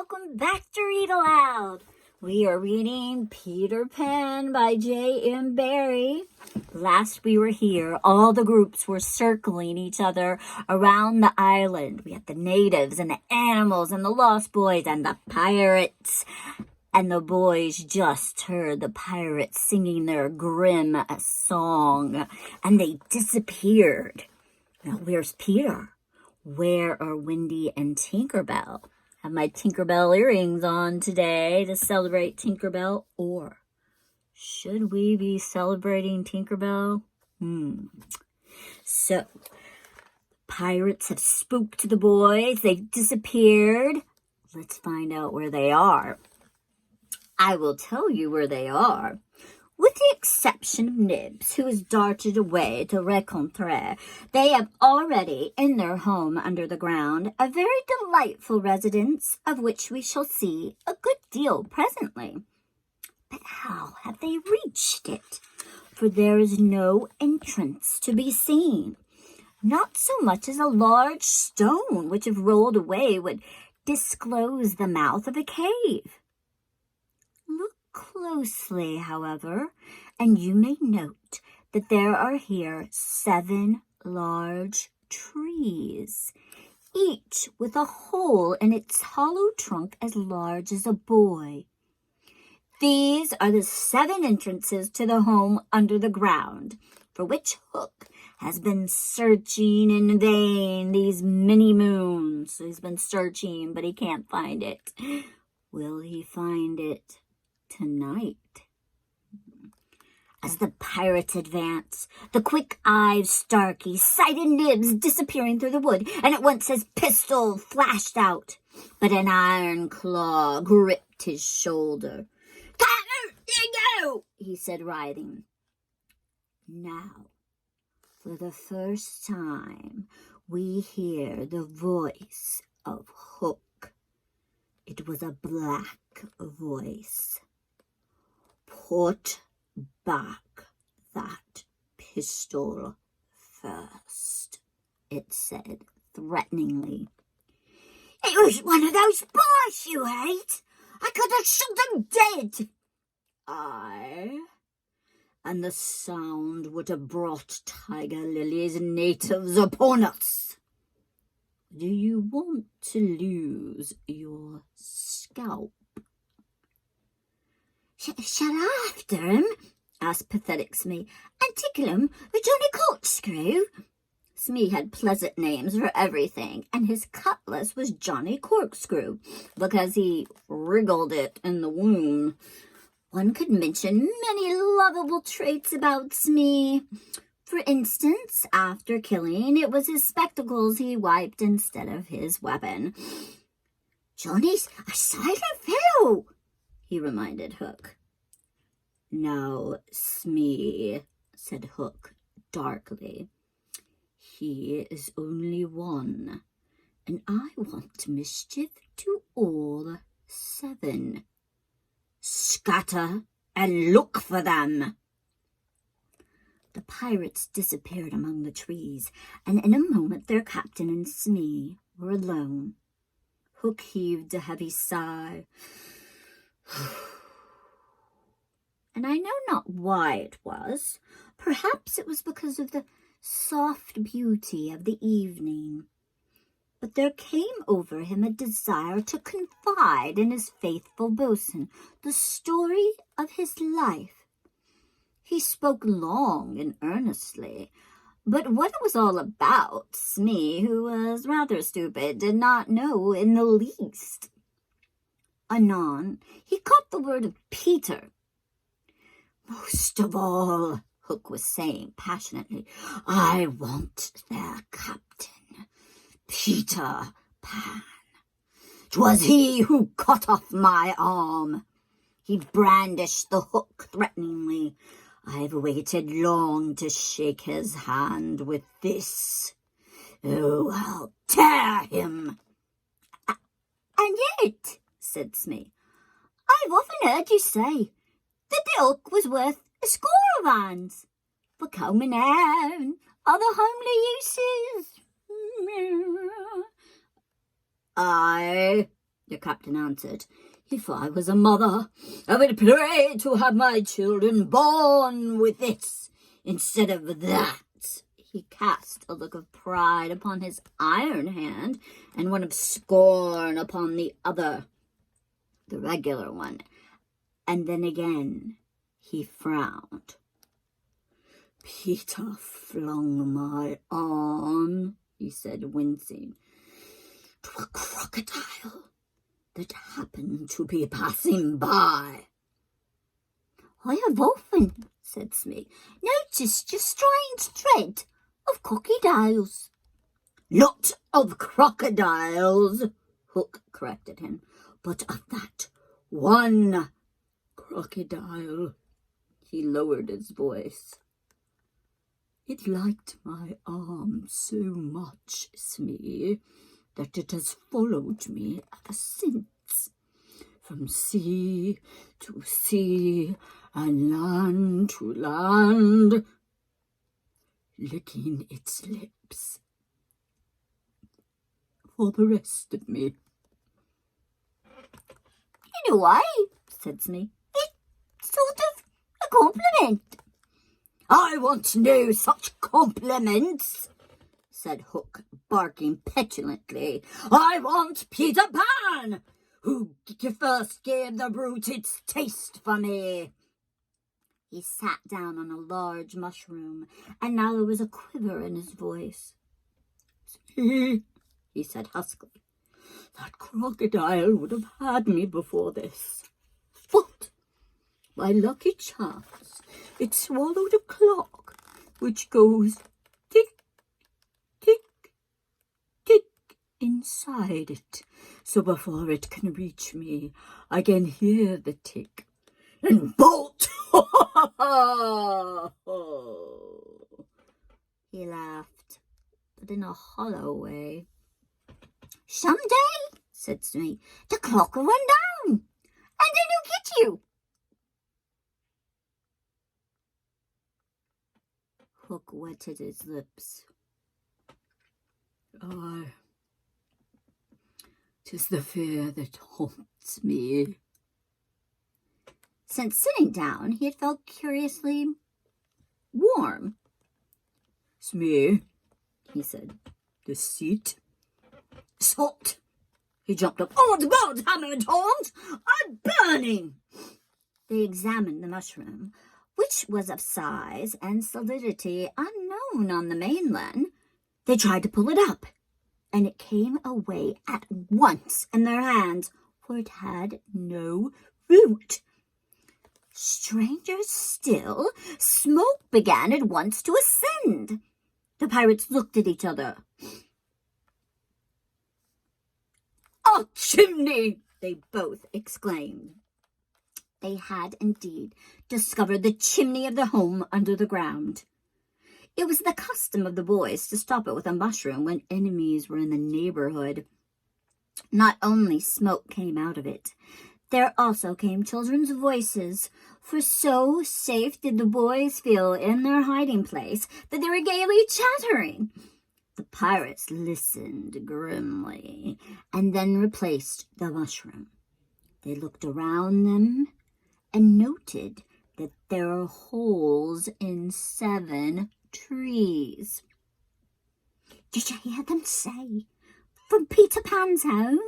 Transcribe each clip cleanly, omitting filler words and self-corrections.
welcome back to Read Aloud. We are reading Peter Pan by J.M. Barrie. Last we were here, all the groups were circling each other around the island. We had the natives and the animals and the lost boys and the pirates. And the boys just heard the pirates singing their grim song, and they disappeared. Now, where's Peter? Where are Wendy and Tinkerbell? I have my Tinkerbell earrings on today to celebrate Tinkerbell, or should we be celebrating Tinkerbell? So, pirates have spooked the boys. They've disappeared. Let's find out where they are. I will tell you where they are. With the exception of Nibs, who has darted away to rencontre, they have already in their home under the ground a very delightful residence, of which we shall see a good deal presently. But how have they reached it? For there is no entrance to be seen. Not so much as a large stone, which if rolled away would disclose the mouth of a cave. Look closely, however, and you may note that there are here 7 large trees, each with a hole in its hollow trunk as large as a boy. These are the 7 entrances to the home under the ground, for which Hook has been searching in vain these many moons. So he's been searching, but he can't find it. Will he find it tonight? As the pirates advance, the quick-eyed Starkey sighted Nibs disappearing through the wood, and at once his pistol flashed out. But an iron claw gripped his shoulder. "Come, you go!" he said, writhing. Now, for the first time, we hear the voice of Hook. It was a black voice. "Put back that pistol first," it said threateningly. "It was one of those boys you hate. I could have shot them dead." "Aye, and the sound would have brought Tiger Lily's natives upon us. Do you want to lose your scalp?" "Shall I after him?" asked pathetic Smee, "and tickle him with Johnny Corkscrew?" Smee had pleasant names for everything, and his cutlass was Johnny Corkscrew, because he wriggled it in the wound. One could mention many lovable traits about Smee. For instance, after killing, it was his spectacles he wiped instead of his weapon. "Johnny's a silent fellow," he reminded Hook. "Now, Smee," said Hook darkly, "he is only one, and I want mischief to all 7. Scatter and look for them." The pirates disappeared among the trees, and in a moment their captain and Smee were alone. Hook heaved a heavy sigh. And I know not why it was. Perhaps it was because of the soft beauty of the evening. But there came over him a desire to confide in his faithful boatswain the story of his life. He spoke long and earnestly, but what it was all about, Smee, who was rather stupid, did not know in the least. Anon, he caught the word of Peter. "Most of all," Hook was saying passionately, "I want their captain, Peter Pan. 'Twas he who cut off my arm." He brandished the hook threateningly. "I've waited long to shake his hand with this. Oh, I'll tear him." "And yet," said Smee, "I've often heard you say that the hook was worth a score of hands. For combing hair and other homely uses." "Aye," the captain answered. If I was a mother, I would pray to have my children born with this instead of that. He cast a look of pride upon his iron hand and one of scorn upon the other, the regular one. And then again he frowned. Peter flung my arm, he said, wincing, to a crocodile that happened to be passing by. I have often, said Smee, noticed your strange dread of crocodiles. Not of crocodiles, Hook corrected him, but of that one crocodile. He lowered his voice. It liked my arm so much, Smee, that it has followed me ever since, from sea to sea and land to land, licking its lips for the rest of me. In a way, said Smee, it's sort of a compliment. I want no such compliments, said Hook, barking petulantly. I want Peter Pan, who first gave the brute its taste for me. He sat down on a large mushroom, and now there was a quiver in his voice. See, he said huskily, that crocodile would have had me before this. But, by lucky chance, it swallowed a clock which goes tick, tick, tick inside it. So before it can reach me, I can hear the tick and bolt. He laughed, but in a hollow way. Someday, said Smee, the clock will run down, and then he'll get you. Hook wetted his lips. Aye, 'tis the fear that haunts me. Since sitting down, he had felt curiously warm. Smee, he said, the seat is hot. He jumped up. Oh, God, hammer and tongs! I'm burning! They examined the mushroom, which was of size and solidity unknown on the mainland. They tried to pull it up, and it came away at once in their hands, for it had no root. Stranger still, smoke began at once to ascend. The pirates looked at each other. A chimney! They both exclaimed. They had indeed discovered the chimney of their home under the ground. It was the custom of the boys to stop it with a mushroom when enemies were in the neighborhood. Not only smoke came out of it, there also came children's voices, for so safe did the boys feel in their hiding place that they were gaily chattering. The pirates listened grimly and then replaced the mushroom. They looked around them and noted that there are holes in 7 trees. Did you hear them say, from Peter Pan's home?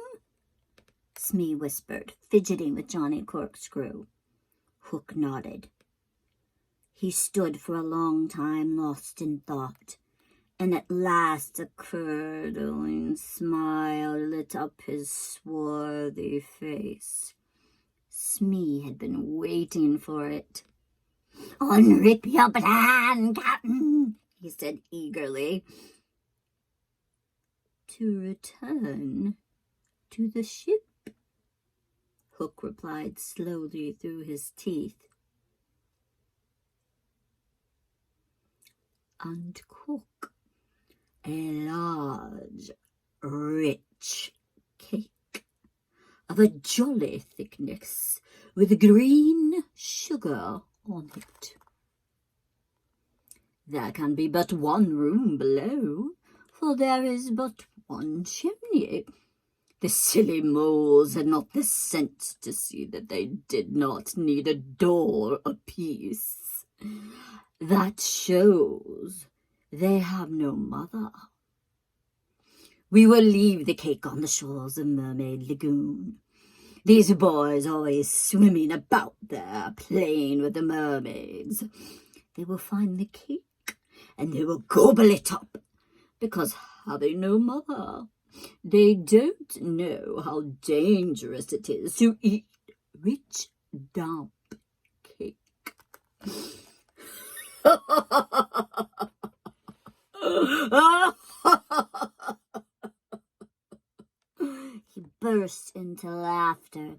Smee whispered, fidgeting with Johnny Corkscrew. Hook nodded. He stood for a long time lost in thought, and at last a curdling smile lit up his swarthy face. Smee had been waiting for it. Unrip your plan, Captain, he said eagerly. To return to the ship, Hook replied slowly through his teeth, and cook a large, rich cake of a jolly thickness with green sugar on it. There can be but one room below, for there is but one chimney. The silly moles had not the sense to see that they did not need a door apiece. That shows they have no mother. We will leave the cake on the shores of Mermaid Lagoon. These boys always swimming about there, playing with the mermaids. They will find the cake, and they will gobble it up, because having no mother, they don't know how dangerous it is to eat rich, damp cake. He burst into laughter.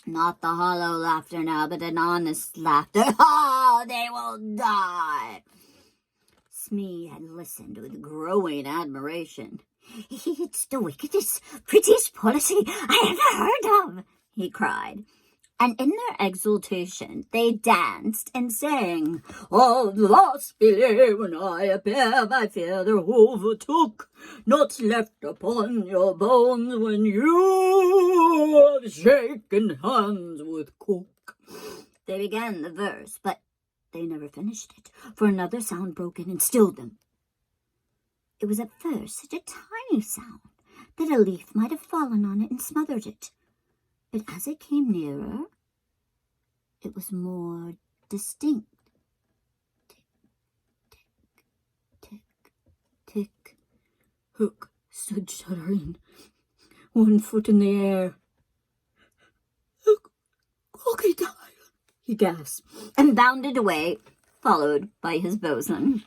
Not the hollow laughter now, but an honest laughter. Oh, they will die. Smee had listened with growing admiration. It's the wickedest, prettiest policy I ever heard of, he cried. And in their exultation, they danced and sang, "All lost below when I appear, my feather overtook, not left upon your bones when you have shaken hands with cook." They began the verse, but they never finished it, for another sound broke in and stilled them. It was at first such a tiny sound that a leaf might have fallen on it and smothered it. But as it came nearer, it was more distinct. Tick, tick, tick, tick. Hook stood shuddering, one foot in the air. "A crocodile," he gasped, and bounded away, followed by his bosun.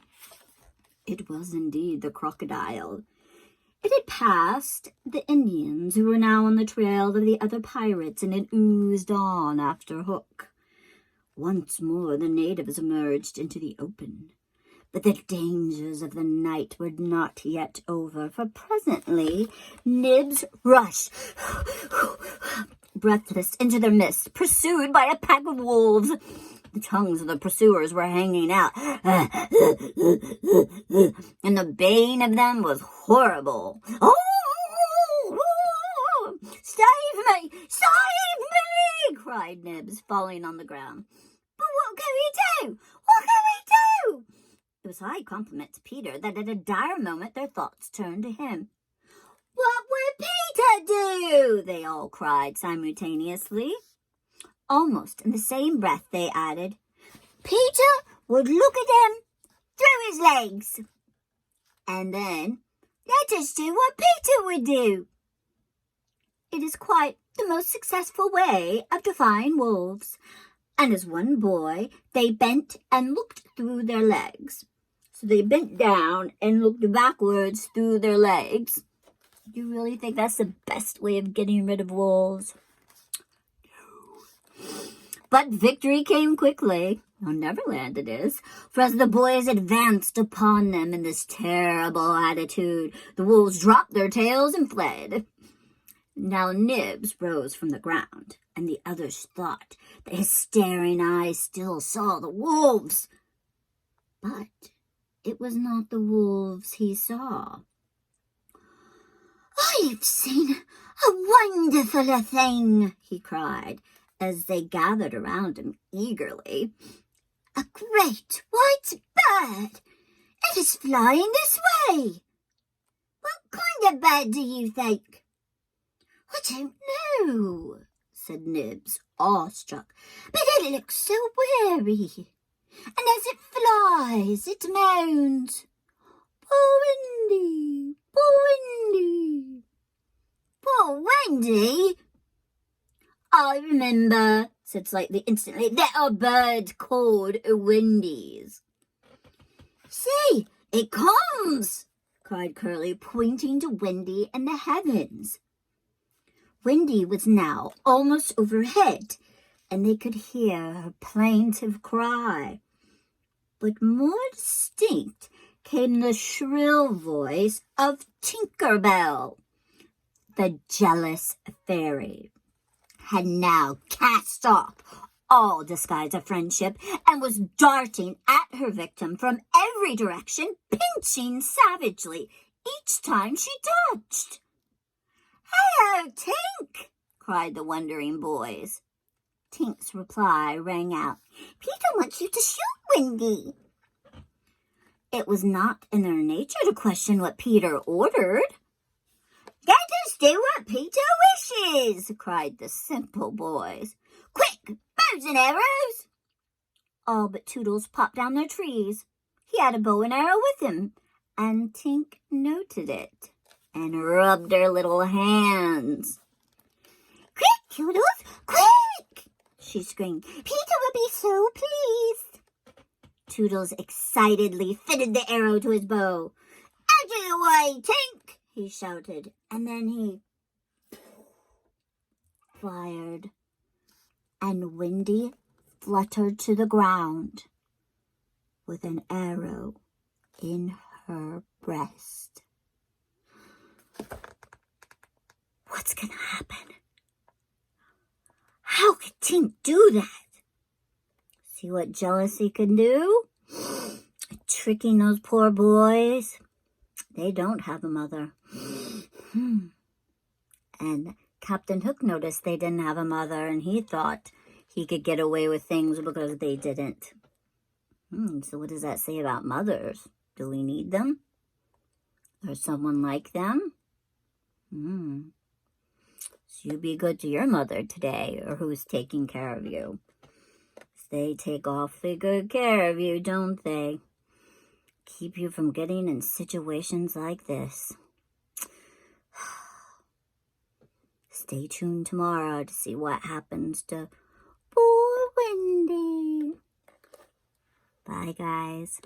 It was indeed the crocodile. It had passed the Indians, who were now on the trail of the other pirates, and it oozed on after Hook. Once more the natives emerged into the open. But the dangers of the night were not yet over, for presently Nibs rushed, breathless, into the mist, pursued by a pack of wolves. The tongues of the pursuers were hanging out, and the baying of them was horrible. "Oh! Save me! Save me!" cried Nibs, falling on the ground. "But what can we do? What can we do?" It was a high compliment to Peter that at a dire moment their thoughts turned to him. "What would Peter do?" they all cried simultaneously. Almost in the same breath they added, "Peter would look at them through his legs. And then let us do what Peter would do." It is quite the most successful way of defying wolves. And as one boy, they bent and looked through their legs. So they bent down and looked backwards through their legs. Do you really think that's the best way of getting rid of wolves? But victory came quickly, on Neverland it is, for as the boys advanced upon them in this terrible attitude, the wolves dropped their tails and fled. Now Nibs rose from the ground, and the others thought that his staring eyes still saw the wolves. But it was not the wolves he saw. "I've seen a wonderful thing," he cried, as they gathered around him eagerly. "A great white bird! It is flying this way! What kind of bird do you think?" "I don't know," said Nibs, awestruck, "but it looks so weary. And as it flies, it moans, 'Poor Wendy, poor Wendy, poor Wendy.'" "I remember," said Slightly instantly. "There are birds called Wendies." "See, it comes!" cried Curly, pointing to Wendy in the heavens. Wendy was now almost overhead, and they could hear her plaintive cry. But more distinct came the shrill voice of Tinker Bell. The jealous fairy had now cast off all disguise of friendship and was darting at her victim from every direction, pinching savagely each time she touched. "Hello, Tink!" cried the wondering boys. Tink's reply rang out, "Peter wants you to shoot Wendy." It was not in their nature to question what Peter ordered. "Let us do what Peter wishes," cried the simple boys. "Quick, bows and arrows!" All but Toodles popped down their trees. He had a bow and arrow with him, and Tink noted it and rubbed her little hands. "Quick, Toodles, quick!" she screamed. "Peter will be so pleased." Toodles excitedly fitted the arrow to his bow. "Out of the way, Tink!" he shouted, and then he fired, and Wendy fluttered to the ground with an arrow in her breast. What's going to happen? How could Tink do that? See what jealousy can do? Tricking those poor boys. They don't have a mother. And Captain Hook noticed they didn't have a mother, and he thought he could get away with things because they didn't. So what does that say about mothers? Do we need them? Or someone like them? So you be good to your mother today, or who's taking care of you. They take awfully good care of you, don't they? Keep you from getting in situations like this. Stay tuned tomorrow to see what happens to poor Wendy. Bye, guys.